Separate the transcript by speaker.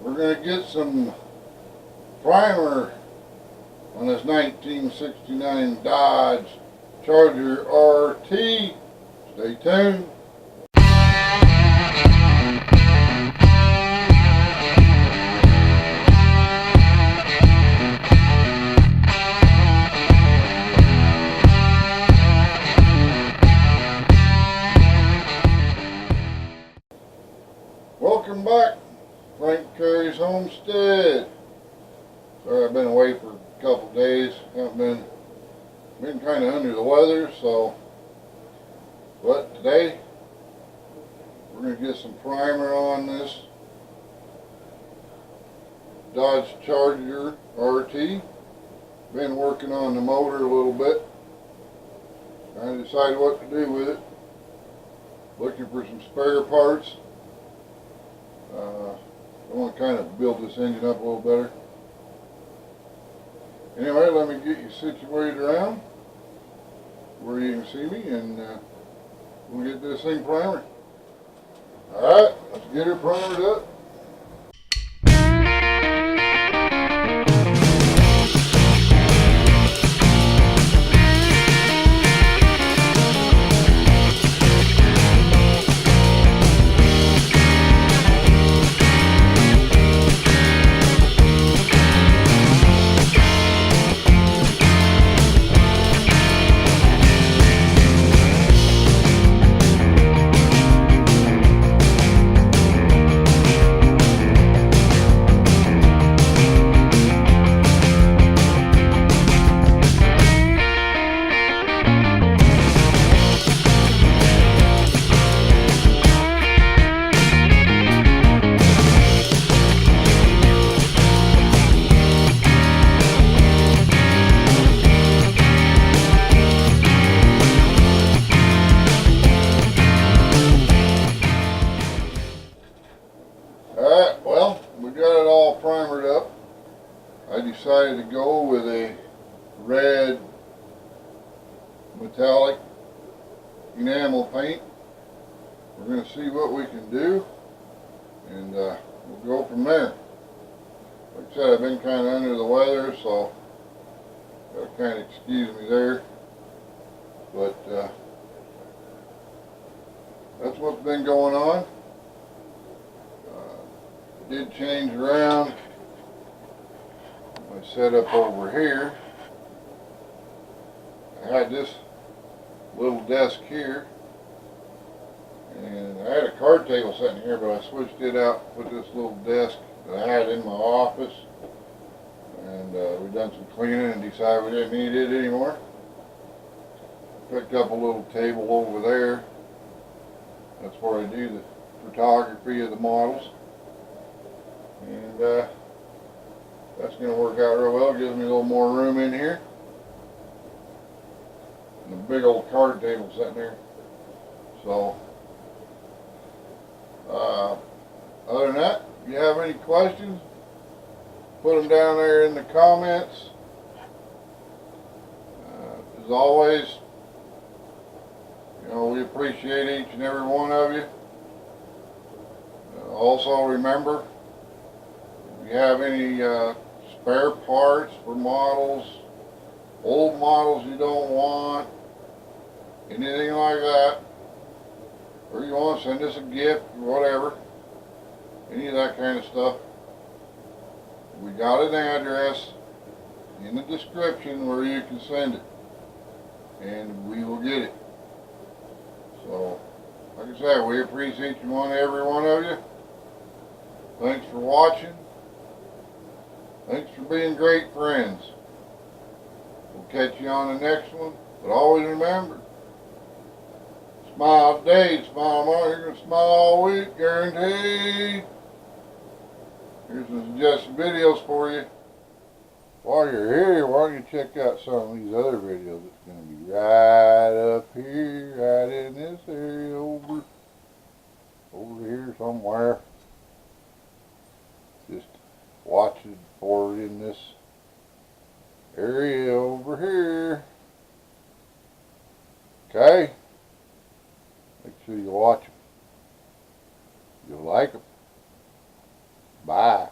Speaker 1: We're going to get some primer on this 1969 Dodge Charger RT. Stay tuned. Welcome back, FrankNCarrie's Homestead. Sorry I've been away for a couple days. Haven't been kind of under the weather, but today we're going to get some primer on this Dodge Charger RT. Been working on the motor a little bit, trying to decide what to do with it. Looking for some spare parts. I want to kind of build this engine up a little better. Anyway, let me get you situated around where you can see me, and we'll get this thing primered. Alright, let's get her primered up. Alright, well, we got it all primered up. I decided to go with a red metallic enamel paint. We're going to see what we can do, and we'll go from there. Like I said, I've been kind of under the weather, so you gotta kind of excuse me there. But that's what's been going on. Did change around my setup over here. I had this little desk here, and I had a card table sitting here, but I switched it out, put this little desk that I had in my office, and we done some cleaning and decided we didn't need it anymore. Picked up a little table over there. That's where I do the photography of the models. And that's going to work out real well. Gives me a little more room in here. And a big old card table sitting there. So, other than that, if you have any questions, put them down there in the comments. As always, we appreciate each and every one of you. Also remember, if you have any spare parts for models, old models you don't want, anything like that, or you want to send us a gift or whatever, any of that kind of stuff, we got an address in the description where you can send it, and we will get it. So, like I said, we appreciate every one of you. Thanks for watching. Thanks for being great friends. We'll catch you on the next one. But always remember, smile today, smile tomorrow. You're going to smile all week, guaranteed. Here's some suggested videos for you. While you're here, why don't you check out some of these other videos? It's going to be right up here, right in this area, over here somewhere. Just watch it for it in this area over here. Okay? Make sure you watch them. You'll like them. Bye. Bye.